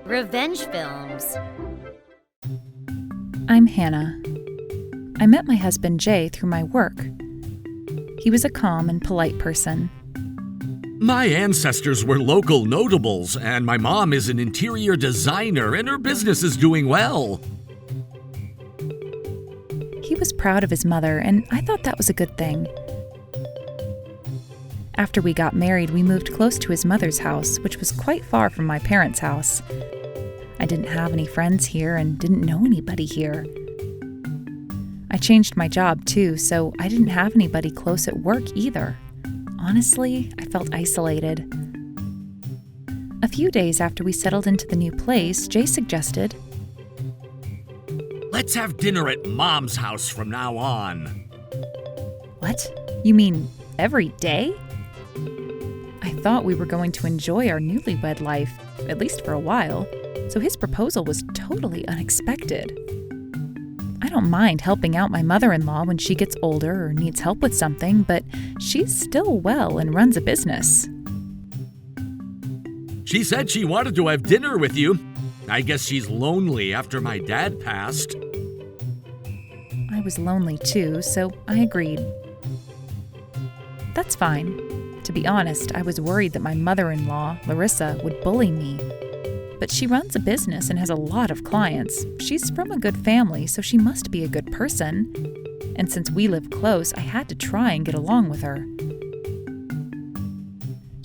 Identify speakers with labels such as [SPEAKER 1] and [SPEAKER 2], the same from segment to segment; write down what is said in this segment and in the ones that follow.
[SPEAKER 1] Revenge films.
[SPEAKER 2] I'm Hannah. I met my husband Jay through my work. He was a calm and polite person.
[SPEAKER 3] My ancestors were local notables, and my mom is an interior designer, and her business is doing well.
[SPEAKER 2] He was proud of his mother, and I thought that was a good thing. After we got married, we moved close to his mother's house, which was quite far from my parents' house. I didn't have any friends here and didn't know anybody here. I changed my job too, so I didn't have anybody close at work either. Honestly, I felt isolated. A few days after we settled into the new place, Jay suggested,
[SPEAKER 3] Let's have dinner at Mom's house from now on.
[SPEAKER 2] "What? You mean every day?" I thought we were going to enjoy our newlywed life, at least for a while, so his proposal was totally unexpected. I don't mind helping out my mother-in-law when she gets older or needs help with something, but she's still well and runs a business.
[SPEAKER 3] She said she wanted to have dinner with you. I guess she's lonely after my dad passed.
[SPEAKER 2] I was lonely too, so I agreed. That's fine. To be honest, I was worried that my mother-in-law, Larissa, would bully me. But she runs a business and has a lot of clients. She's from a good family, so she must be a good person. And since we live close, I had to try and get along with her.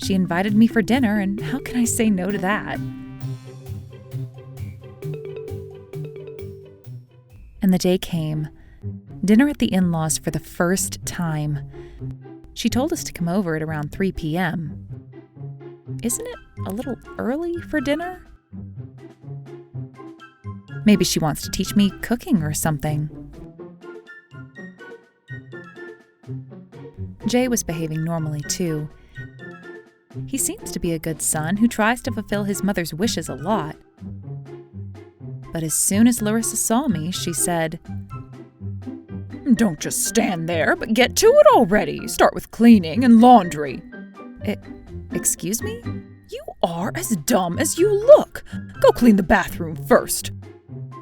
[SPEAKER 2] She invited me for dinner, and how can I say no to that? And the day came. Dinner at the in-laws for the first time. She told us to come over at around 3 p.m. Isn't it a little early for dinner? Maybe she wants to teach me cooking or something. Jay was behaving normally too. He seems to be a good son who tries to fulfill his mother's wishes a lot. But as soon as Larissa saw me, she said, "Don't just stand there, but get to it already. Start with cleaning and laundry." Excuse me? You are as dumb as you look. Go clean the bathroom first.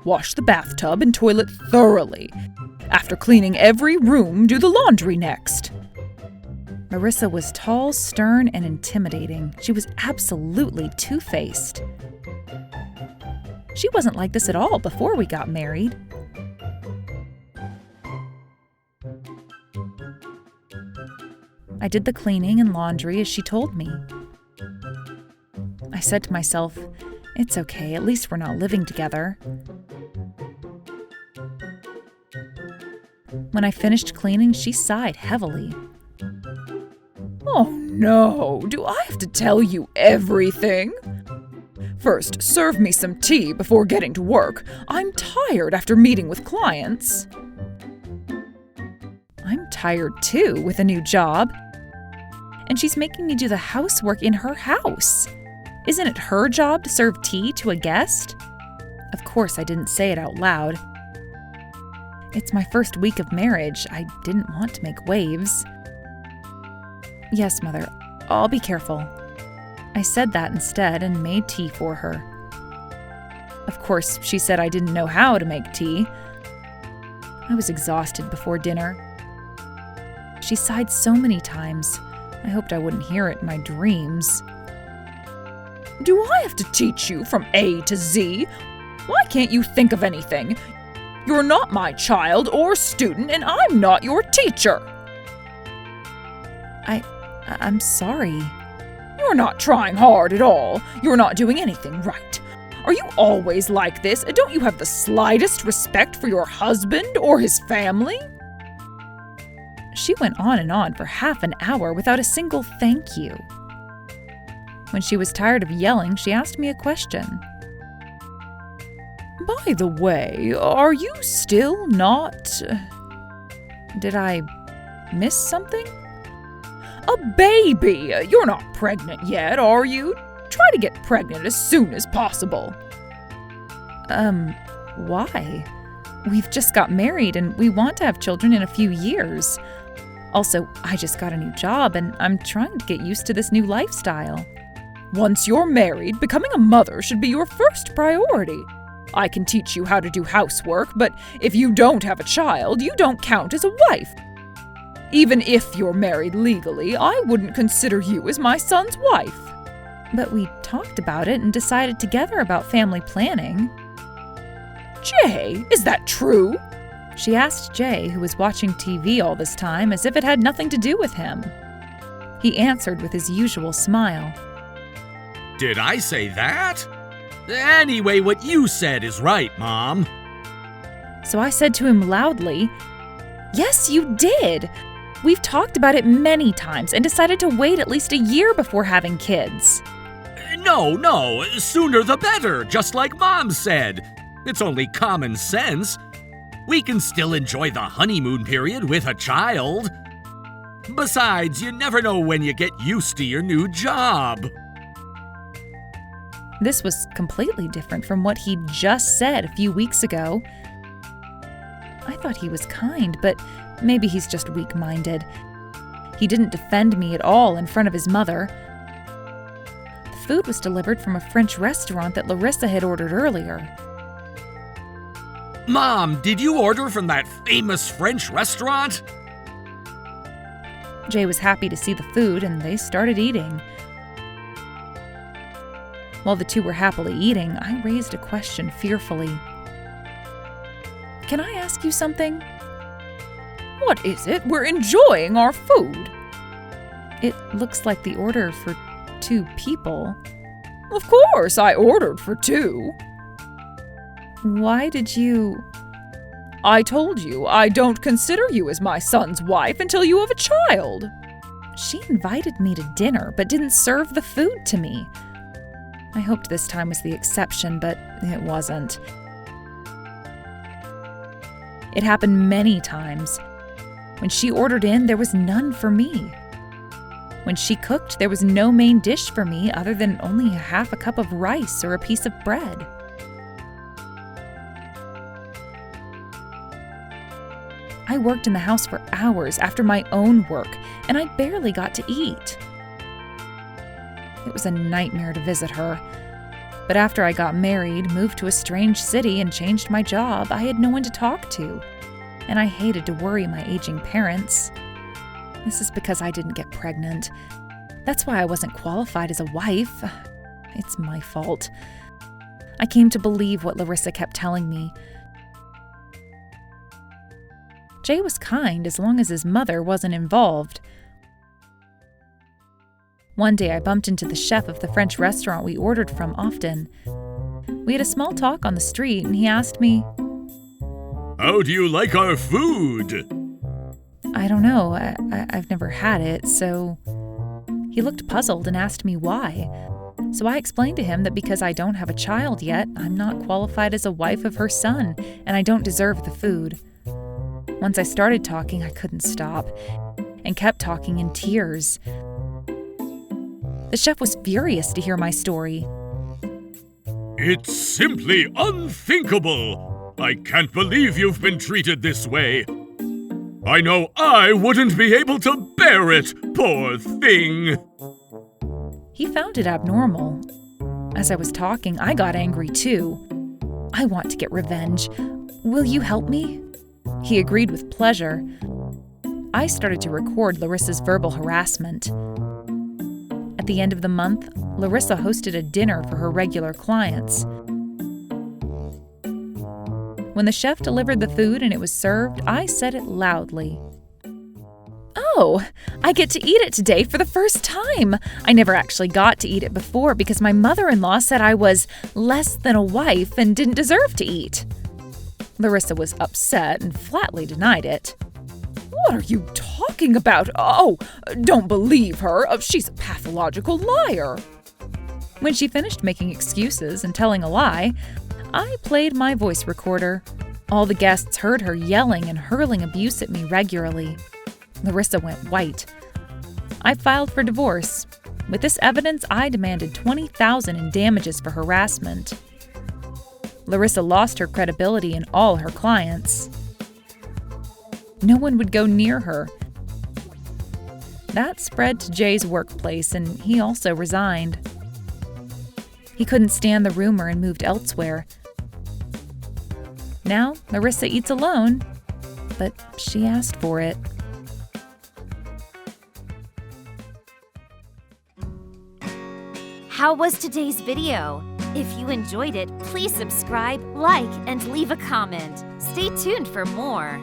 [SPEAKER 2] Wash the bathtub and toilet thoroughly. After cleaning every room, do the laundry next. Larissa was tall, stern, and intimidating. She was absolutely two-faced. She wasn't like this at all before we got married. I did the cleaning and laundry as she told me. I said to myself, it's okay, at least we're not living together. When I finished cleaning, she sighed heavily. "Oh no, do I have to tell you everything? First, serve me some tea before getting to work. I'm tired after meeting with clients." I'm tired too with a new job. And she's making me do the housework in her house. Isn't it her job to serve tea to a guest? Of course, I didn't say it out loud. It's my first week of marriage. I didn't want to make waves. "Yes, Mother, I'll be careful." I said that instead and made tea for her. Of course, she said I didn't know how to make tea. I was exhausted before dinner. She sighed so many times. I hoped I wouldn't hear it in my dreams. "Do I have to teach you from A to Z? Why can't you think of anything? You're not my child or student, and I'm not your teacher." I'm sorry. "You're not trying hard at all. You're not doing anything right. Are you always like this? Don't you have the slightest respect for your husband or his family?" She went on and on for half an hour without a single thank you. When she was tired of yelling, she asked me a question. "By the way, are you still not..." Did I miss something? "A baby! You're not pregnant yet, are you? Try to get pregnant as soon as possible." Why? We've just got married and we want to have children in a few years. Also, I just got a new job and I'm trying to get used to this new lifestyle.
[SPEAKER 1] Once you're married, becoming a mother should be your first priority. I can teach you how to do housework, but if you don't have a child, you don't count as a wife. Even if you're married legally, I wouldn't consider you as my son's wife.
[SPEAKER 2] But we talked about it and decided together about family planning.
[SPEAKER 1] Jay, is that true?
[SPEAKER 2] She asked Jay, who was watching TV all this time, as if it had nothing to do with him. He answered with his usual smile.
[SPEAKER 3] Did I say that? Anyway, what you said is right, Mom.
[SPEAKER 2] So I said to him loudly, "Yes, you did. We've talked about it many times and decided to wait at least a year before having kids."
[SPEAKER 3] No, sooner the better, just like Mom said. It's only common sense. We can still enjoy the honeymoon period with a child. Besides, you never know when you get used to your new job.
[SPEAKER 2] This was completely different from what he'd just said a few weeks ago. I thought he was kind, but maybe he's just weak-minded. He didn't defend me at all in front of his mother. The food was delivered from a French restaurant that Larissa had ordered earlier.
[SPEAKER 3] Mom, did you order from that famous French restaurant?
[SPEAKER 2] Jay was happy to see the food, and they started eating. While the two were happily eating, I raised a question fearfully. "Can I ask you something?"
[SPEAKER 1] What is it? We're enjoying our food.
[SPEAKER 2] It looks like the order for 2 people.
[SPEAKER 1] Of course, I ordered for 2.
[SPEAKER 2] Why did you...
[SPEAKER 1] I told you I don't consider you as my son's wife until you have a child.
[SPEAKER 2] She invited me to dinner, but didn't serve the food to me. I hoped this time was the exception, but it wasn't. It happened many times. When she ordered in, there was none for me. When she cooked, there was no main dish for me other than only half a cup of rice or a piece of bread. I worked in the house for hours after my own work, and I barely got to eat. It was a nightmare to visit her. But after I got married, moved to a strange city, and changed my job, I had no one to talk to. And I hated to worry my aging parents. This is because I didn't get pregnant. That's why I wasn't qualified as a wife. It's my fault. I came to believe what Larissa kept telling me. Jay was kind as long as his mother wasn't involved. One day I bumped into the chef of the French restaurant we ordered from often. We had a small talk on the street, and he asked me,
[SPEAKER 3] "How do you like our food?"
[SPEAKER 2] "I don't know. I've never had it, so..." He looked puzzled and asked me why. So I explained to him that because I don't have a child yet, I'm not qualified as a wife of her son, and I don't deserve the food. Once I started talking, I couldn't stop, and kept talking in tears. The chef was furious to hear my story.
[SPEAKER 3] "It's simply unthinkable. I can't believe you've been treated this way. I know I wouldn't be able to bear it, poor thing."
[SPEAKER 2] He found it abnormal. As I was talking, I got angry too. "I want to get revenge. Will you help me?" He agreed with pleasure. I started to record Larissa's verbal harassment. At the end of the month, Larissa hosted a dinner for her regular clients. When the chef delivered the food and it was served, I said it loudly. "Oh, I get to eat it today for the first time. I never actually got to eat it before because my mother-in-law said I was less than a wife and didn't deserve to eat." Larissa was upset and flatly denied it.
[SPEAKER 1] What are you talking about? Oh, don't believe her. She's a pathological liar.
[SPEAKER 2] When she finished making excuses and telling a lie, I played my voice recorder. All the guests heard her yelling and hurling abuse at me regularly. Larissa went white. I filed for divorce. With this evidence, I demanded $20,000 in damages for harassment. Larissa lost her credibility in all her clients. No one would go near her. That spread to Jay's workplace, and he also resigned. He couldn't stand the rumor and moved elsewhere. Now, Larissa eats alone, but she asked for it.
[SPEAKER 4] How was today's video? If you enjoyed it, please subscribe, like, and leave a comment. Stay tuned for more.